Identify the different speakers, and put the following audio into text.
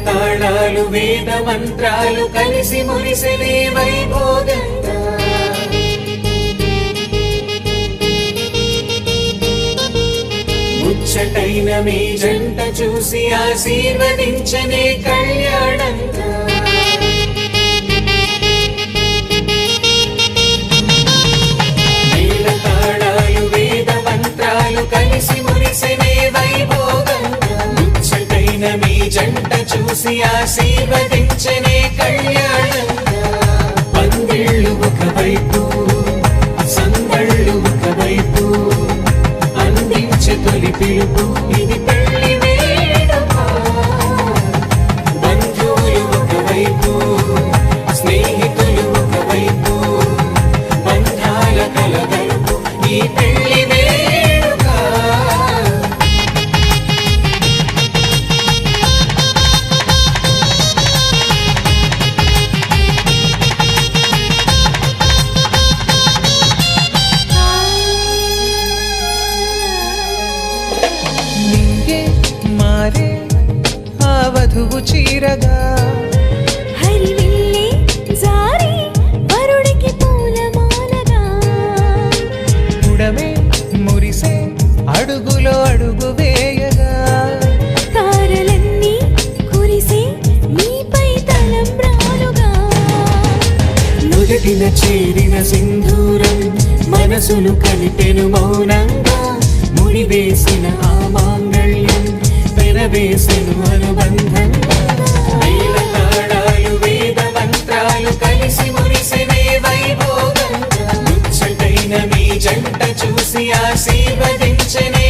Speaker 1: తాళాలు వేద మంత్రాలు కలిసి మురిసెనే వైభోగంగా ముచ్చటైన మీ జంట చూసి ఆశీర్వదించనే కళ్యాణంగా తాళాలు వేద మంత్రాలు కలిసి మురిసెనే వైభోగంగా ముచ్చటైన మీ జంట చూసి ఆశీర్వదించనే కళ్యాణంగా పందిళ్ళు ఒకవైపు సందళ్ళు ఒకవైపు అందించే తొలి పిలుపు ఇది పెళ్లి వేడుక బంధువులు ఒకవైపు స్నేహితులు ఒకవైపు బంధాల కలగలుపు ఈ పెళ్లి వేడుక
Speaker 2: మారే ఆ వధువు చీరగా
Speaker 3: హరివిల్లి జారి వరుడికి పూలమాలగా
Speaker 2: ఉడమే మురిసే అడుగులో అడుగు వేయగా
Speaker 3: తారలన్నీ కురిసే నీపై తలంబ్రాలుగా
Speaker 1: నుదిటిన చేరిన సింధూరం మనసును కలిపెను మౌనంగా ముడివేసిన ఆ మాంగళ్యం పెనవేసెను అనుబంధంగా వేద తాళాలు వేద మంత్రాలు కలిసి మురిసెనే వైభోగంగా ముచ్చటైన మీ జంట చూసి ఆశీర్వదించనే